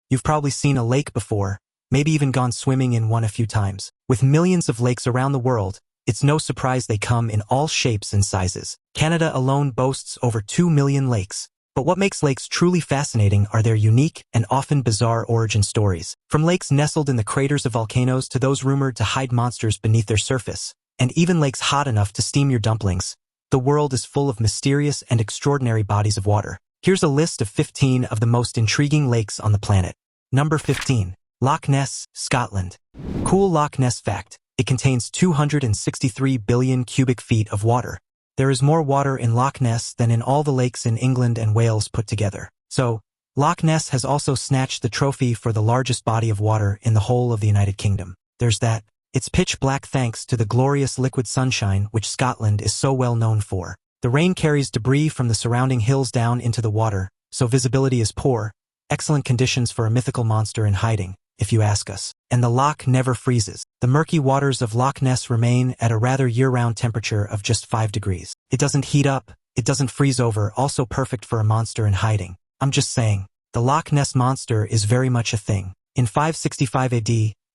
You've probably seen a lake before, maybe even gone swimming in one a few times. With millions of lakes around the world, it's no surprise they come in all shapes and sizes. Canada alone boasts over 2 million lakes. But what makes lakes truly fascinating are their unique and often bizarre origin stories. From lakes nestled in the craters of volcanoes to those rumored to hide monsters beneath their surface, and even lakes hot enough to steam your dumplings, the world is full of mysterious and extraordinary bodies of water. Here's a list of 15 of the most intriguing lakes on the planet. Number 15. Loch Ness, Scotland. Cool Loch Ness fact: it contains 263 billion cubic feet of water. There is more water in Loch Ness than in all the lakes in England and Wales put together. So, Loch Ness has also snatched the trophy for the largest body of water in the whole of the United Kingdom. There's that. It's pitch black thanks to the glorious liquid sunshine which Scotland is so well known for. The rain carries debris from the surrounding hills down into the water, so visibility is poor. Excellent conditions for a mythical monster in hiding, if you ask us. And the loch never freezes. The murky waters of Loch Ness remain at a rather year-round temperature of just 5 degrees. It doesn't heat up, it doesn't freeze over, also perfect for a monster in hiding. I'm just saying, the Loch Ness monster is very much a thing. In 565 AD,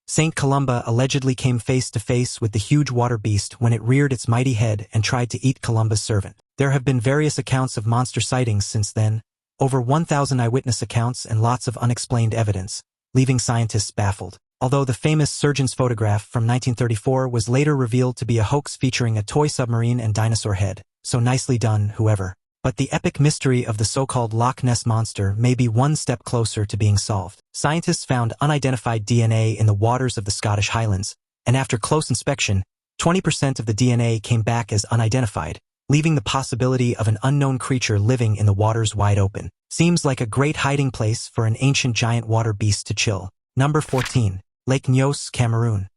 Saint Columba allegedly came face to face with the huge water beast when it reared its mighty head and tried to eat Columba's servant. There have been various accounts of monster sightings since then, over 1,000 eyewitness accounts and lots of unexplained evidence, leaving scientists baffled. Although the famous surgeon's photograph from 1934 was later revealed to be a hoax featuring a toy submarine and dinosaur head, so nicely done, whoever. But the epic mystery of the so-called Loch Ness monster may be one step closer to being solved. Scientists found unidentified DNA in the waters of the Scottish Highlands, and after close inspection, 20% of the DNA came back as unidentified, leaving the possibility of an unknown creature living in the waters wide open. Seems like a great hiding place for an ancient giant water beast to chill. Number 14. Lake Nyos, Cameroon.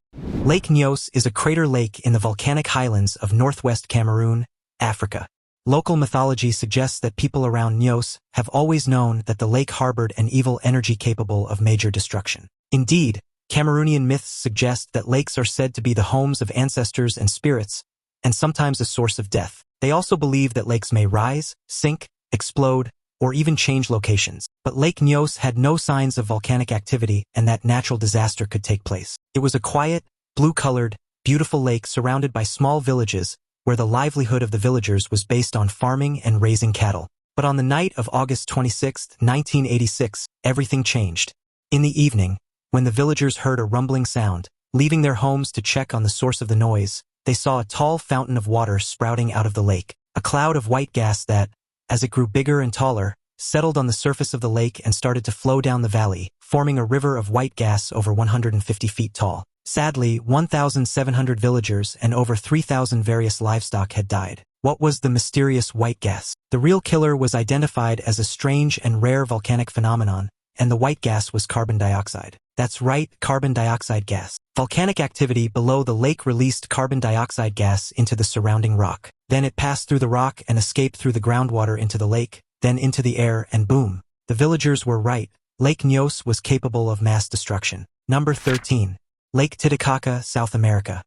Lake Nyos is a crater lake in the volcanic highlands of northwest Cameroon, Africa. Local mythology suggests that people around Nyos have always known that the lake harbored an evil energy capable of major destruction. Indeed, Cameroonian myths suggest that lakes are said to be the homes of ancestors and spirits, and sometimes a source of death. They also believe that lakes may rise, sink, explode, or even change locations. But Lake Nyos had no signs of volcanic activity and that natural disaster could take place. It was a quiet, blue-colored, beautiful lake surrounded by small villages where the livelihood of the villagers was based on farming and raising cattle. But on the night of August 26, 1986, everything changed. In the evening, when the villagers heard a rumbling sound, leaving their homes to check on the source of the noise, they saw a tall fountain of water sprouting out of the lake, a cloud of white gas that, as it grew bigger and taller, settled on the surface of the lake and started to flow down the valley, forming a river of white gas over 150 feet tall. Sadly, 1,700 villagers and over 3,000 various livestock had died. What was the mysterious white gas? The real killer was identified as a strange and rare volcanic phenomenon, and the white gas was carbon dioxide. That's right, carbon dioxide gas. Volcanic activity below the lake released carbon dioxide gas into the surrounding rock. Then it passed through the rock and escaped through the groundwater into the lake, then into the air, and boom. The villagers were right. Lake Nyos was capable of mass destruction. Number 13. Lake Titikaka, South America.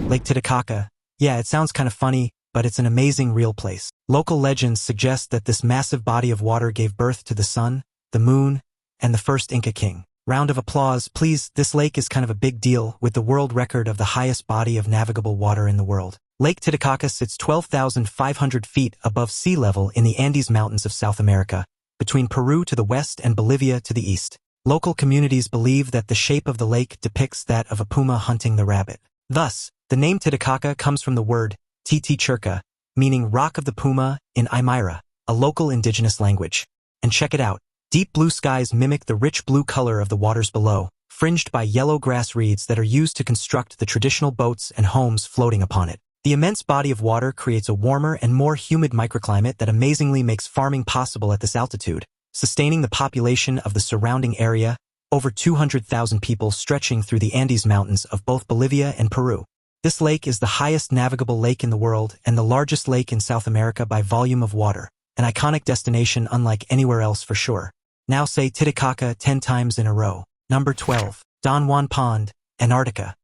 Lake Titikaka. Yeah, it sounds kind of funny, but it's an amazing real place. Local legends suggest that this massive body of water gave birth to the sun, the moon, and the first Inca king. Round of applause, please. This lake is kind of a big deal, with the world record of the highest body of navigable water in the world. Lake Titicaca sits 12,500 feet above sea level in the Andes Mountains of South America, between Peru to the west and Bolivia to the east. Local communities believe that the shape of the lake depicts that of a puma hunting the rabbit. Thus, the name Titicaca comes from the word Titikaka, meaning rock of the puma in Aymara, a local indigenous language. And check it out. Deep blue skies mimic the rich blue color of the waters below, fringed by yellow grass reeds that are used to construct the traditional boats and homes floating upon it. The immense body of water creates a warmer and more humid microclimate that amazingly makes farming possible at this altitude, sustaining the population of the surrounding area, over 200,000 people stretching through the Andes Mountains of both Bolivia and Peru. This lake is the highest navigable lake in the world and the largest lake in South America by volume of water, an iconic destination unlike anywhere else for sure. Now say Titicaca 10 times in a row. Number 12. Don Juan Pond, Antarctica.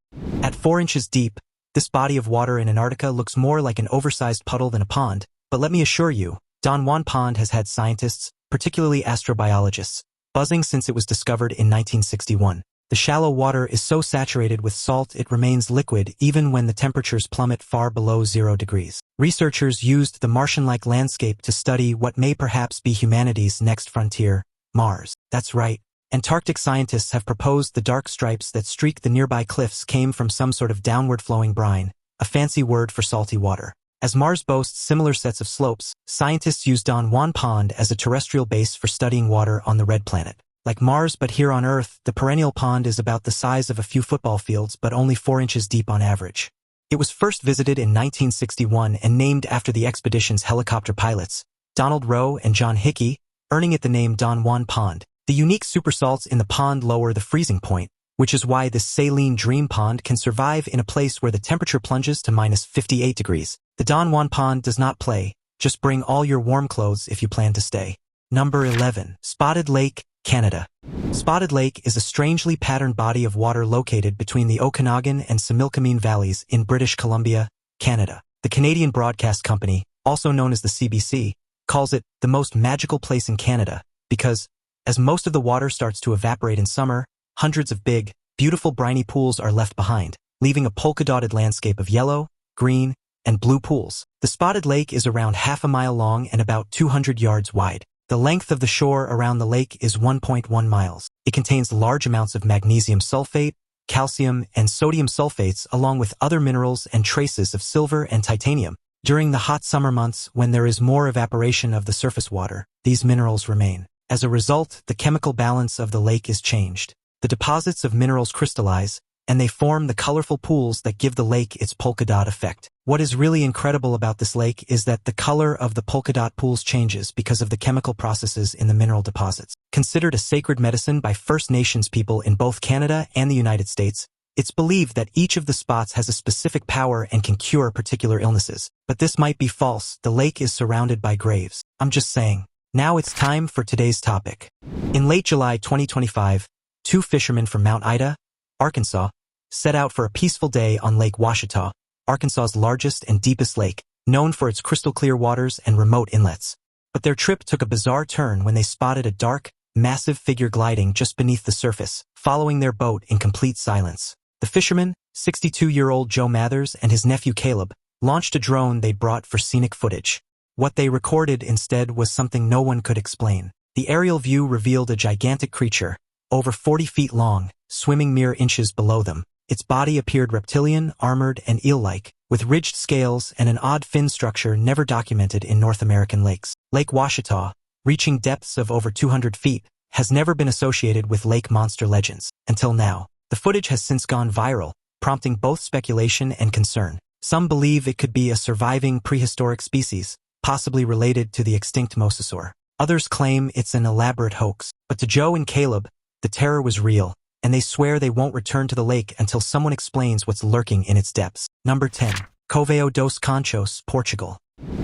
At 4 inches deep, this body of water in Antarctica looks more like an oversized puddle than a pond, but let me assure you, Don Juan Pond has had scientists, particularly astrobiologists, buzzing since it was discovered in 1961. The shallow water is so saturated with salt it remains liquid even when the temperatures plummet far below 0 degrees. Researchers used the Martian-like landscape to study what may perhaps be humanity's next frontier, Mars. That's right. Antarctic scientists have proposed the dark stripes that streak the nearby cliffs came from some sort of downward-flowing brine, a fancy word for salty water. As Mars boasts similar sets of slopes, scientists use Don Juan Pond as a terrestrial base for studying water on the red planet. Like Mars but here on Earth, the perennial pond is about the size of a few football fields but only 4 inches deep on average. It was first visited in 1961 and named after the expedition's helicopter pilots, Donald Rowe and John Hickey, earning it the name Don Juan Pond. The unique supersalts in the pond lower the freezing point, which is why this saline dream pond can survive in a place where the temperature plunges to minus 58 degrees. The Don Juan Pond does not play, just bring all your warm clothes if you plan to stay. Number 11. Spotted Lake, Canada. Spotted Lake is a strangely patterned body of water located between the Okanagan and Similkameen valleys in British Columbia, Canada. The Canadian Broadcast Company, also known as the CBC, calls it the most magical place in Canada because, as most of the water starts to evaporate in summer, hundreds of big, beautiful briny pools are left behind, leaving a polka-dotted landscape of yellow, green, and blue pools. The Spotted Lake is around half a mile long and about 200 yards wide. The length of the shore around the lake is 1.1 miles. It contains large amounts of magnesium sulfate, calcium, and sodium sulfates along with other minerals and traces of silver and titanium. During the hot summer months, when there is more evaporation of the surface water, these minerals remain. As a result, the chemical balance of the lake is changed. The deposits of minerals crystallize, and they form the colorful pools that give the lake its polka dot effect. What is really incredible about this lake is that the color of the polka dot pools changes because of the chemical processes in the mineral deposits. Considered a sacred medicine by First Nations people in both Canada and the United States, it's believed that each of the spots has a specific power and can cure particular illnesses. But this might be false. The lake is surrounded by graves. I'm just saying. Now it's time for today's topic. In late July 2025, 2 fishermen from Mount Ida, Arkansas, set out for a peaceful day on Lake Ouachita, Arkansas's largest and deepest lake, known for its crystal-clear waters and remote inlets. But their trip took a bizarre turn when they spotted a dark, massive figure gliding just beneath the surface, following their boat in complete silence. The fisherman, 62-year-old Joe Mathers and his nephew Caleb, launched a drone they brought for scenic footage. What they recorded instead was something no one could explain. The aerial view revealed a gigantic creature, over 40 feet long, swimming mere inches below them. Its body appeared reptilian, armored, and eel-like, with ridged scales and an odd fin structure never documented in North American lakes. Lake Ouachita, reaching depths of over 200 feet, has never been associated with lake monster legends, until now. The footage has since gone viral, prompting both speculation and concern. Some believe it could be a surviving prehistoric species, possibly related to the extinct mosasaur. Others claim it's an elaborate hoax. But to Joe and Caleb, the terror was real, and they swear they won't return to the lake until someone explains what's lurking in its depths. Number 10. Coveo dos Coonchos, Portugal.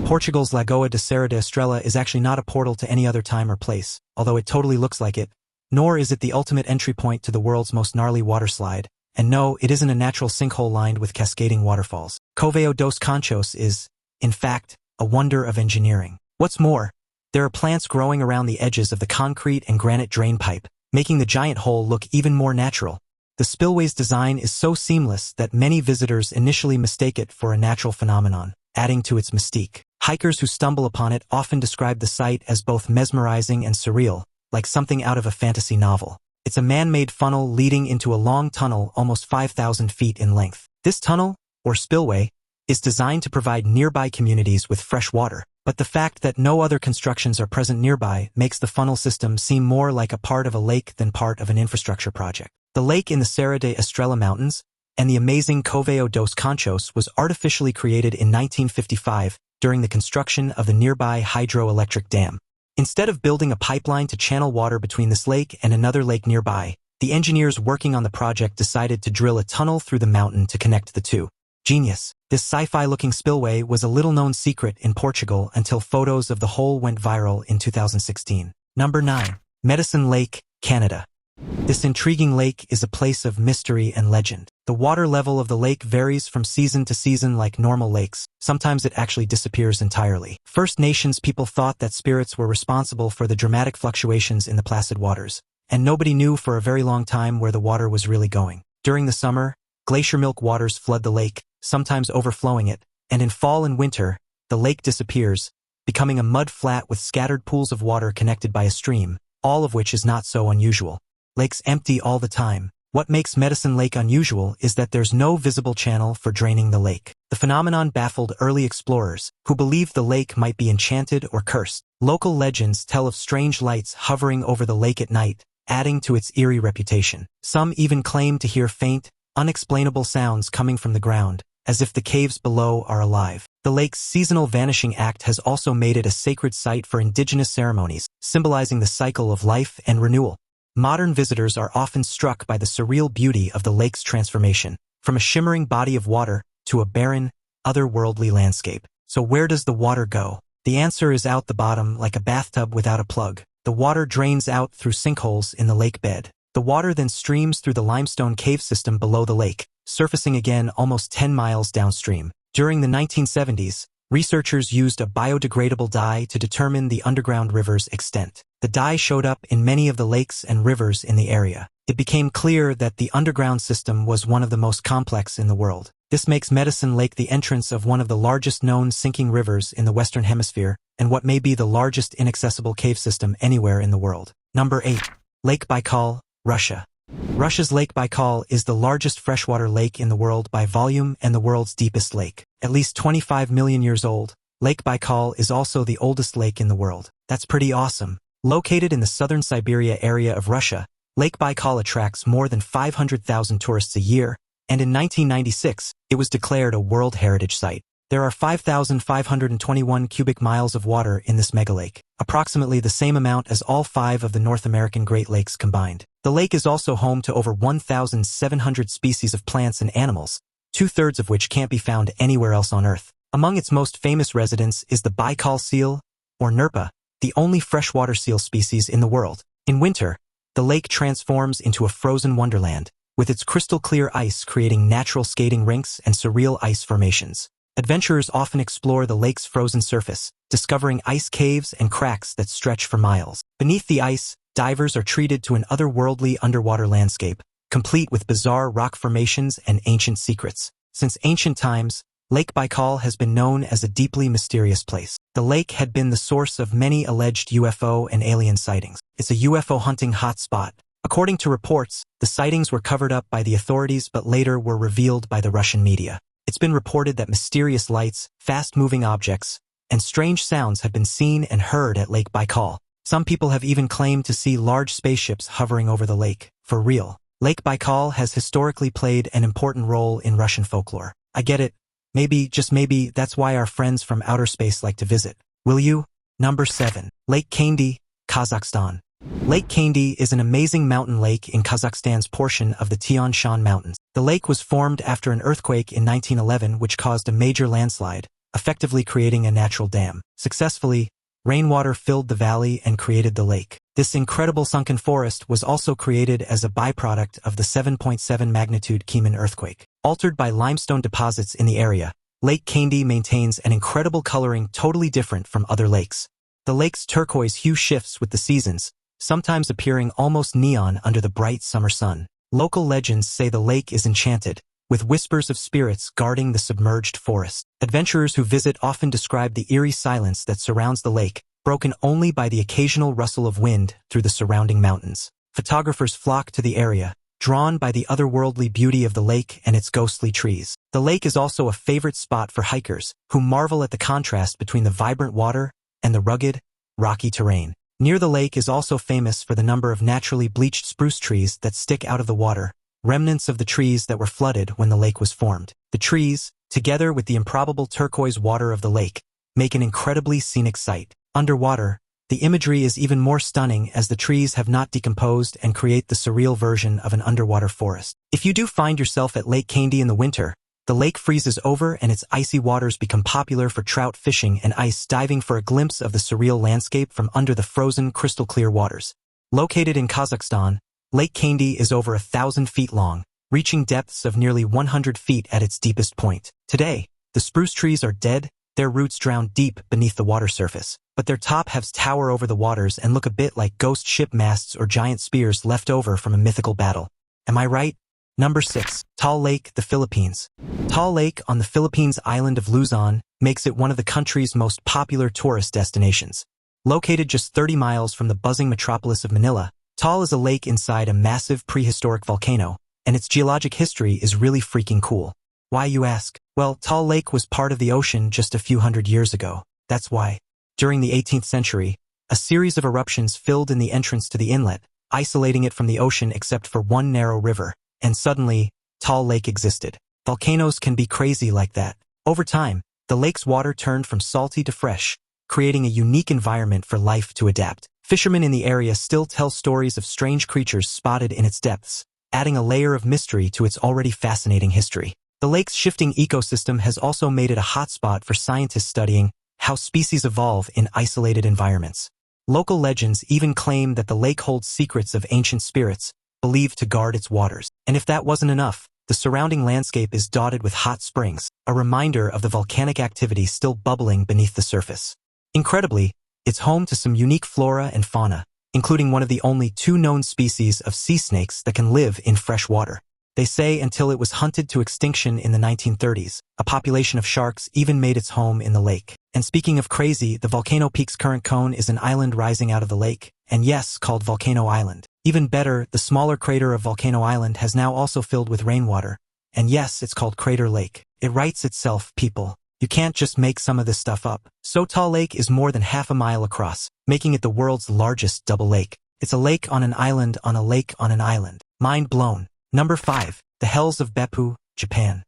Portugal's Lagoa de Serra da Estrela is actually not a portal to any other time or place, although it totally looks like it, nor is it the ultimate entry point to the world's most gnarly waterslide, and no, it isn't a natural sinkhole lined with cascading waterfalls. Coveo dos Coonchos is, in fact, a wonder of engineering. What's more, there are plants growing around the edges of the concrete and granite drain pipe, making the giant hole look even more natural. The spillway's design is so seamless that many visitors initially mistake it for a natural phenomenon, adding to its mystique. Hikers who stumble upon it often describe the sight as both mesmerizing and surreal, like something out of a fantasy novel. It's a man-made funnel leading into a long tunnel almost 5,000 feet in length. This tunnel, or spillway, is designed to provide nearby communities with fresh water. But the fact that no other constructions are present nearby makes the funnel system seem more like a part of a lake than part of an infrastructure project. The lake in the Serra de Estrela Mountains, and the amazing Coveo dos Conchos, was artificially created in 1955 during the construction of the nearby hydroelectric dam. Instead of building a pipeline to channel water between this lake and another lake nearby, the engineers working on the project decided to drill a tunnel through the mountain to connect the two. Genius. This sci-fi-looking spillway was a little-known secret in Portugal until photos of the hole went viral in 2016. Number 9. Medicine Lake, Canada. This intriguing lake is a place of mystery and legend. The water level of the lake varies from season to season like normal lakes. Sometimes it actually disappears entirely. First Nations people thought that spirits were responsible for the dramatic fluctuations in the placid waters, and nobody knew for a very long time where the water was really going. During the summer, glacier milk waters flood the lake, sometimes overflowing it, and in fall and winter, the lake disappears, becoming a mud flat with scattered pools of water connected by a stream, all of which is not so unusual. Lakes empty all the time. What makes Medicine Lake unusual is that there's no visible channel for draining the lake. The phenomenon baffled early explorers, who believed the lake might be enchanted or cursed. Local legends tell of strange lights hovering over the lake at night, adding to its eerie reputation. Some even claim to hear faint, unexplainable sounds coming from the ground, as if the caves below are alive. The lake's seasonal vanishing act has also made it a sacred site for indigenous ceremonies, symbolizing the cycle of life and renewal. Modern visitors are often struck by the surreal beauty of the lake's transformation, from a shimmering body of water to a barren, otherworldly landscape. So where does the water go? The answer is out the bottom, like a bathtub without a plug. The water drains out through sinkholes in the lake bed. The water then streams through the limestone cave system below the lake, surfacing again almost 10 miles downstream. During the 1970s, researchers used a biodegradable dye to determine the underground river's extent. The dye showed up in many of the lakes and rivers in the area. It became clear that the underground system was one of the most complex in the world. This makes Medicine Lake the entrance of one of the largest known sinking rivers in the Western Hemisphere, and what may be the largest inaccessible cave system anywhere in the world. Number 8. Lake Baikal, Russia. Russia's Lake Baikal is the largest freshwater lake in the world by volume and the world's deepest lake. At least 25 million years old, Lake Baikal is also the oldest lake in the world. That's pretty awesome. Located in the southern Siberia area of Russia, Lake Baikal attracts more than 500,000 tourists a year, and in 1996, it was declared a World Heritage Site. There are 5,521 cubic miles of water in this megalake, approximately the same amount as all 5 of the North American Great Lakes combined. The lake is also home to over 1,700 species of plants and animals, 2/3 of which can't be found anywhere else on Earth. Among its most famous residents is the Baikal seal, or Nerpa, the only freshwater seal species in the world. In winter, the lake transforms into a frozen wonderland, with its crystal-clear ice creating natural skating rinks and surreal ice formations. Adventurers often explore the lake's frozen surface, discovering ice caves and cracks that stretch for miles. Beneath the ice, divers are treated to an otherworldly underwater landscape, complete with bizarre rock formations and ancient secrets. Since ancient times, Lake Baikal has been known as a deeply mysterious place. The lake had been the source of many alleged UFO and alien sightings. It's a UFO hunting hotspot. According to reports, the sightings were covered up by the authorities but later were revealed by the Russian media. It's been reported that mysterious lights, fast-moving objects, and strange sounds have been seen and heard at Lake Baikal. Some people have even claimed to see large spaceships hovering over the lake. For real, Lake Baikal has historically played an important role in Russian folklore. I get it. Maybe, just maybe, that's why our friends from outer space like to visit. Will you? Number 7. Lake Kandi, Kazakhstan. Lake Kandi is an amazing mountain lake in Kazakhstan's portion of the Tian Shan Mountains. The lake was formed after an earthquake in 1911 which caused a major landslide, effectively creating a natural dam. Successfully, rainwater filled the valley and created the lake. This incredible sunken forest was also created as a byproduct of the 7.7 magnitude Kieman earthquake. Altered by limestone deposits in the area, Lake Kandi maintains an incredible coloring totally different from other lakes. The lake's turquoise hue shifts with the seasons, sometimes appearing almost neon under the bright summer sun. Local legends say the lake is enchanted, with whispers of spirits guarding the submerged forest. Adventurers who visit often describe the eerie silence that surrounds the lake, broken only by the occasional rustle of wind through the surrounding mountains. Photographers flock to the area, drawn by the otherworldly beauty of the lake and its ghostly trees. The lake is also a favorite spot for hikers, who marvel at the contrast between the vibrant water and the rugged, rocky terrain. Near the lake is also famous for the number of naturally bleached spruce trees that stick out of the water, remnants of the trees that were flooded when the lake was formed. The trees, together with the improbable turquoise water of the lake, make an incredibly scenic sight. Underwater, the imagery is even more stunning as the trees have not decomposed and create the surreal version of an underwater forest. If you do find yourself at Lake Kandi in the winter, the lake freezes over and its icy waters become popular for trout fishing and ice diving for a glimpse of the surreal landscape from under the frozen crystal-clear waters. Located in Kazakhstan, Lake Kandi is over 1,000 feet long, reaching depths of nearly 100 feet at its deepest point. Today, the spruce trees are dead, their roots drown deep beneath the water surface, but their top halves tower over the waters and look a bit like ghost ship masts or giant spears left over from a mythical battle. Am I right? Number 6. Taal Lake, the Philippines. Taal Lake on the Philippines island of Luzon makes it one of the country's most popular tourist destinations. Located just 30 miles from the buzzing metropolis of Manila, Taal is a lake inside a massive prehistoric volcano, and its geologic history is really freaking cool. Why, you ask? Well, Taal Lake was part of the ocean just a few hundred years ago. That's why. During the 18th century, a series of eruptions filled in the entrance to the inlet, isolating it from the ocean except for one narrow river, and suddenly, Taal Lake existed. Volcanoes can be crazy like that. Over time, the lake's water turned from salty to fresh, creating a unique environment for life to adapt. Fishermen in the area still tell stories of strange creatures spotted in its depths, adding a layer of mystery to its already fascinating history. The lake's shifting ecosystem has also made it a hotspot for scientists studying how species evolve in isolated environments. Local legends even claim that the lake holds secrets of ancient spirits, believed to guard its waters. And if that wasn't enough, the surrounding landscape is dotted with hot springs, a reminder of the volcanic activity still bubbling beneath the surface. Incredibly, it's home to some unique flora and fauna, including one of the only 2 known species of sea snakes that can live in fresh water. They say until it was hunted to extinction in the 1930s, a population of sharks even made its home in the lake. And speaking of crazy, the Volcano Peak's current cone is an island rising out of the lake, and yes, called Volcano Island. Even better, the smaller crater of Volcano Island has now also filled with rainwater, and yes, it's called Crater Lake. It writes itself, people. You can't just make some of this stuff up. So Taal Lake is more than half a mile across, making it the world's largest double lake. It's a lake on an island on a lake on an island. Mind blown. Number 5. The Hells of Beppu, Japan.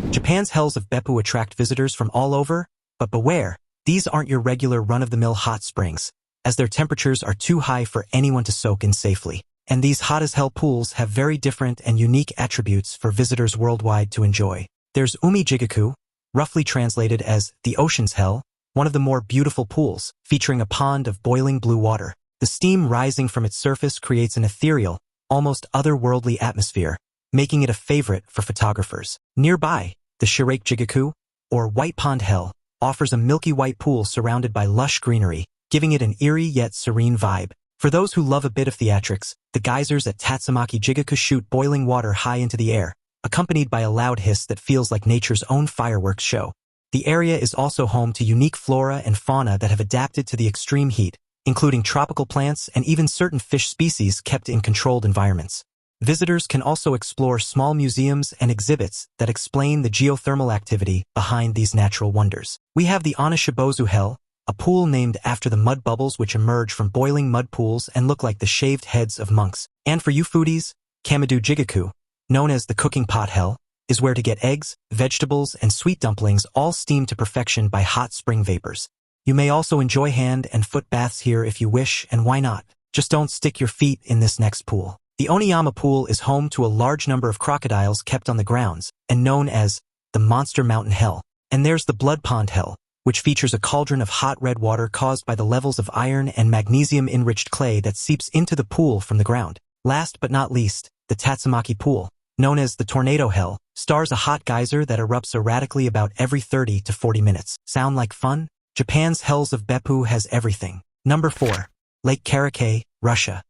Japan's Hells of Beppu attract visitors from all over, but beware, these aren't your regular run-of-the-mill hot springs, as their temperatures are too high for anyone to soak in safely. And these hot-as-hell pools have very different and unique attributes for visitors worldwide to enjoy. There's Umi Jigaku, roughly translated as the ocean's hell, one of the more beautiful pools, featuring a pond of boiling blue water. The steam rising from its surface creates an ethereal, almost otherworldly atmosphere, making it a favorite for photographers. Nearby, the Shirake Jigaku, or White Pond Hell, offers a milky white pool surrounded by lush greenery, giving it an eerie yet serene vibe. For those who love a bit of theatrics, the geysers at Tatsumaki Jigaku shoot boiling water high into the air, accompanied by a loud hiss that feels like nature's own fireworks show. The area is also home to unique flora and fauna that have adapted to the extreme heat, including tropical plants and even certain fish species kept in controlled environments. Visitors can also explore small museums and exhibits that explain the geothermal activity behind these natural wonders. We have the Onishibozu Hell, a pool named after the mud bubbles which emerge from boiling mud pools and look like the shaved heads of monks. And for you foodies, Kamadu Jigaku, known as the cooking pot hell, is where to get eggs, vegetables, and sweet dumplings all steamed to perfection by hot spring vapors. You may also enjoy hand and foot baths here if you wish, and why not? Just don't stick your feet in this next pool. The Oniyama Pool is home to a large number of crocodiles kept on the grounds, and known as the Monster Mountain Hell. And there's the Blood Pond Hell, which features a cauldron of hot red water caused by the levels of iron and magnesium-enriched clay that seeps into the pool from the ground. Last but not least, the Tatsumaki Pool, known as the Tornado Hell, stars a hot geyser that erupts erratically about every 30 to 40 minutes. Sound like fun? Japan's Hells of Beppu has everything. Number 4. Lake Kake, Russia.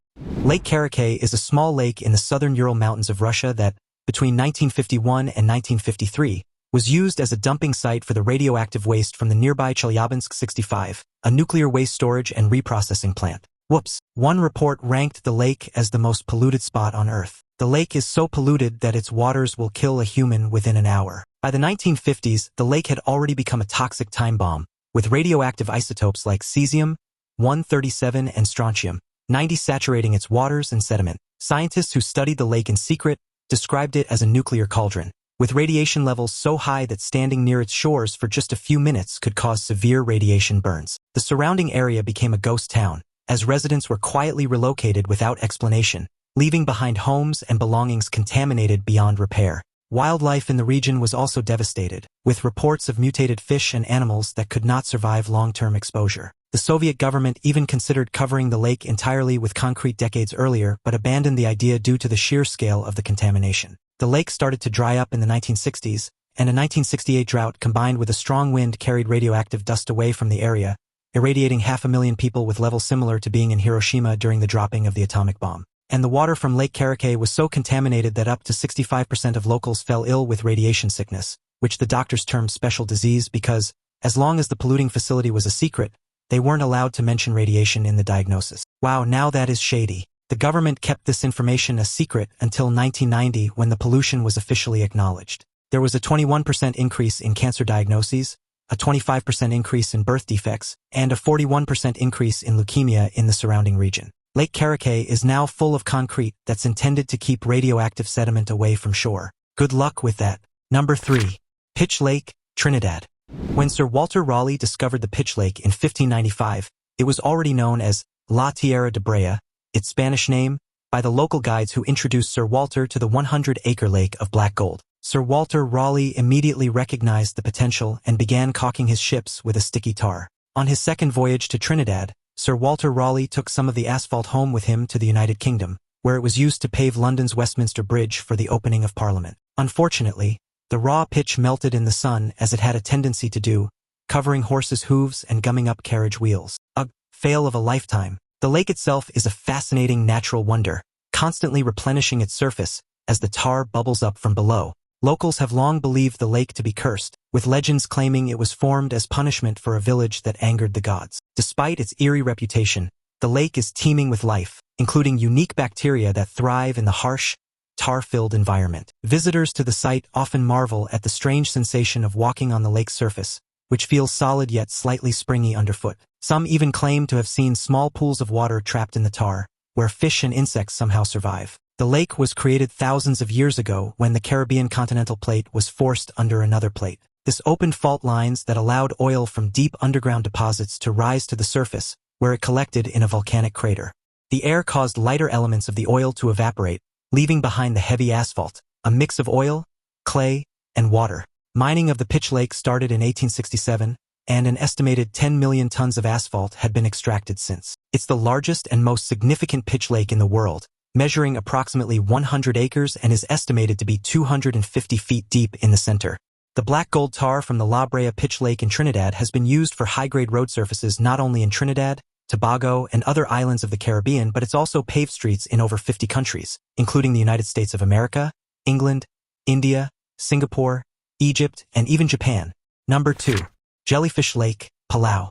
Lake Kake is a small lake in the southern Ural Mountains of Russia that, between 1951 and 1953, was used as a dumping site for the radioactive waste from the nearby Chelyabinsk 65, a nuclear waste storage and reprocessing plant. Whoops. One report ranked the lake as the most polluted spot on Earth. The lake is so polluted that its waters will kill a human within an hour. By the 1950s, the lake had already become a toxic time bomb, with radioactive isotopes like cesium-137 and strontium-90 saturating its waters and sediment. Scientists who studied the lake in secret described it as a nuclear cauldron, with radiation levels so high that standing near its shores for just a few minutes could cause severe radiation burns. The surrounding area became a ghost town, as residents were quietly relocated without explanation, leaving behind homes and belongings contaminated beyond repair. Wildlife in the region was also devastated, with reports of mutated fish and animals that could not survive long-term exposure. The Soviet government even considered covering the lake entirely with concrete decades earlier but abandoned the idea due to the sheer scale of the contamination. The lake started to dry up in the 1960s, and a 1968 drought combined with a strong wind carried radioactive dust away from the area, irradiating 500,000 people with levels similar to being in Hiroshima during the dropping of the atomic bomb. And the water from Lake Kake was so contaminated that up to 65% of locals fell ill with radiation sickness, which the doctors termed special disease because, as long as the polluting facility was a secret, they weren't allowed to mention radiation in the diagnosis. Wow, now that is shady. The government kept this information a secret until 1990 when the pollution was officially acknowledged. There was a 21% increase in cancer diagnoses, a 25% increase in birth defects, and a 41% increase in leukemia in the surrounding region. Lake Kake is now full of concrete that's intended to keep radioactive sediment away from shore. Good luck with that. Number 3. Pitch Lake, Trinidad. When Sir Walter Raleigh discovered the Pitch Lake in 1595, it was already known as La Tierra de Brea, its Spanish name, by the local guides who introduced Sir Walter to the 100-acre lake of black gold. Sir Walter Raleigh immediately recognized the potential and began caulking his ships with a sticky tar. On his second voyage to Trinidad, Sir Walter Raleigh took some of the asphalt home with him to the United Kingdom, where it was used to pave London's Westminster Bridge for the opening of Parliament. Unfortunately, the raw pitch melted in the sun as it had a tendency to do, covering horses' hooves and gumming up carriage wheels. A fail of a lifetime. The lake itself is a fascinating natural wonder, constantly replenishing its surface as the tar bubbles up from below. Locals have long believed the lake to be cursed, with legends claiming it was formed as punishment for a village that angered the gods. Despite its eerie reputation, the lake is teeming with life, including unique bacteria that thrive in the harsh, tar-filled environment. Visitors to the site often marvel at the strange sensation of walking on the lake's surface, which feels solid yet slightly springy underfoot. Some even claim to have seen small pools of water trapped in the tar, where fish and insects somehow survive. The lake was created thousands of years ago when the Caribbean continental plate was forced under another plate. This opened fault lines that allowed oil from deep underground deposits to rise to the surface, where it collected in a volcanic crater. The air caused lighter elements of the oil to evaporate, leaving behind the heavy asphalt, a mix of oil, clay, and water. Mining of the Pitch Lake started in 1867, and an estimated 10 million tons of asphalt had been extracted since. It's the largest and most significant pitch lake in the world, measuring approximately 100 acres and is estimated to be 250 feet deep in the center. The black gold tar from the La Brea Pitch Lake in Trinidad has been used for high-grade road surfaces not only in Trinidad, Tobago, and other islands of the Caribbean, but it's also paved streets in over 50 countries, including the United States of America, England, India, Singapore, Egypt, and even Japan. Number 2. Jellyfish Lake, Palao.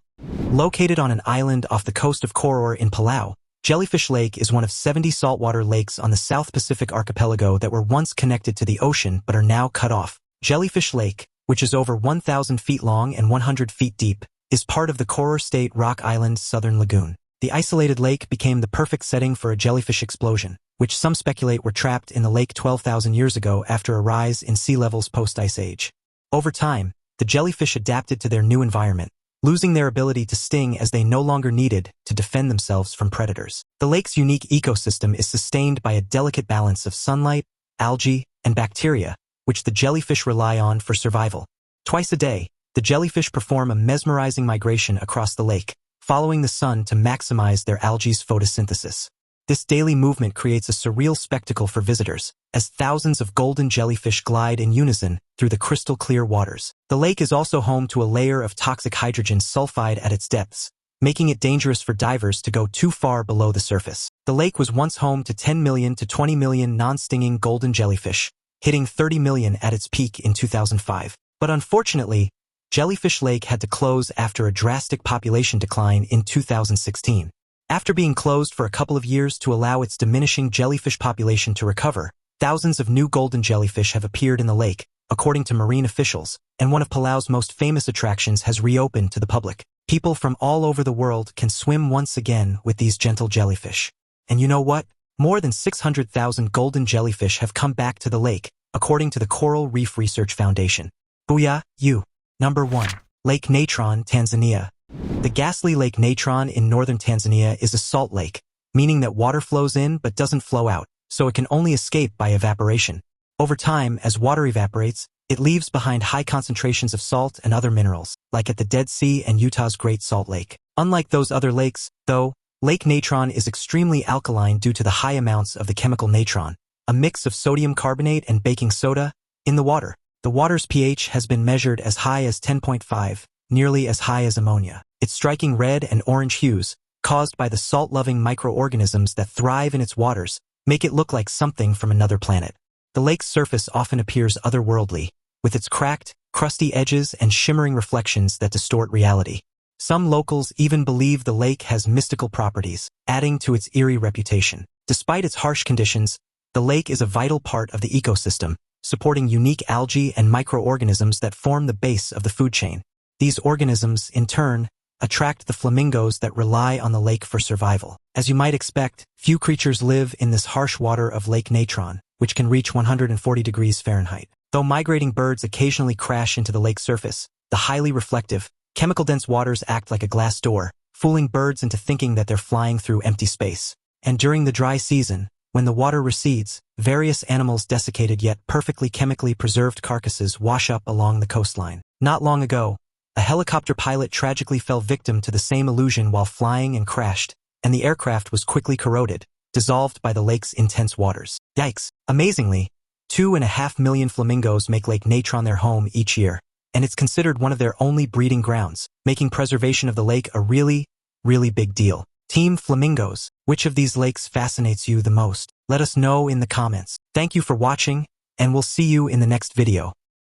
Located on an island off the coast of Koror in Palao, Jellyfish Lake is one of 70 saltwater lakes on the South Pacific archipelago that were once connected to the ocean but are now cut off. Jellyfish Lake, which is over 1,000 feet long and 100 feet deep, is part of the Koror State Rock Island's southern lagoon. The isolated lake became the perfect setting for a jellyfish explosion, which some speculate were trapped in the lake 12,000 years ago after a rise in sea levels post-ice age. Over time, the jellyfish adapted to their new environment, losing their ability to sting as they no longer needed to defend themselves from predators. The lake's unique ecosystem is sustained by a delicate balance of sunlight, algae, and bacteria, which the jellyfish rely on for survival. Twice a day, the jellyfish perform a mesmerizing migration across the lake, following the sun to maximize their algae's photosynthesis. This daily movement creates a surreal spectacle for visitors, as thousands of golden jellyfish glide in unison through the crystal-clear waters. The lake is also home to a layer of toxic hydrogen sulfide at its depths, making it dangerous for divers to go too far below the surface. The lake was once home to 10 million to 20 million non-stinging golden jellyfish, hitting 30 million at its peak in 2005. But unfortunately, Jellyfish Lake had to close after a drastic population decline in 2016. After being closed for a couple of years to allow its diminishing jellyfish population to recover, thousands of new golden jellyfish have appeared in the lake, according to marine officials, and one of Palao's most famous attractions has reopened to the public. People from all over the world can swim once again with these gentle jellyfish. And you know what? More than 600,000 golden jellyfish have come back to the lake, according to the Coral Reef Research Foundation. Booyah, you! Number 1. Lake Natron, Tanzania. The ghastly Lake Natron in northern Tanzania is a salt lake, meaning that water flows in but doesn't flow out, so it can only escape by evaporation. Over time, as water evaporates, it leaves behind high concentrations of salt and other minerals, like at the Dead Sea and Utah's Great Salt Lake. Unlike those other lakes, though, Lake Natron is extremely alkaline due to the high amounts of the chemical natron, a mix of sodium carbonate and baking soda, in the water. The water's pH has been measured as high as 10.5, nearly as high as ammonia. Its striking red and orange hues, caused by the salt-loving microorganisms that thrive in its waters, make it look like something from another planet. The lake's surface often appears otherworldly, with its cracked, crusty edges and shimmering reflections that distort reality. Some locals even believe the lake has mystical properties, adding to its eerie reputation. Despite its harsh conditions, the lake is a vital part of the ecosystem, supporting unique algae and microorganisms that form the base of the food chain. These organisms, in turn, attract the flamingos that rely on the lake for survival. As you might expect, few creatures live in this harsh water of Lake Natron, which can reach 140 degrees Fahrenheit. Though migrating birds occasionally crash into the lake's surface, the highly reflective, chemical-dense waters act like a glass door, fooling birds into thinking that they're flying through empty space. And during the dry season, when the water recedes, various animals' desiccated yet perfectly chemically preserved carcasses wash up along the coastline. Not long ago, a helicopter pilot tragically fell victim to the same illusion while flying and crashed, and the aircraft was quickly corroded, dissolved by the lake's intense waters. Yikes! Amazingly, 2.5 million flamingos make Lake Natron their home each year, and it's considered one of their only breeding grounds, making preservation of the lake a really, really big deal. Team Flamingos, which of these lakes fascinates you the most? Let us know in the comments. Thank you for watching, and we'll see you in the next video.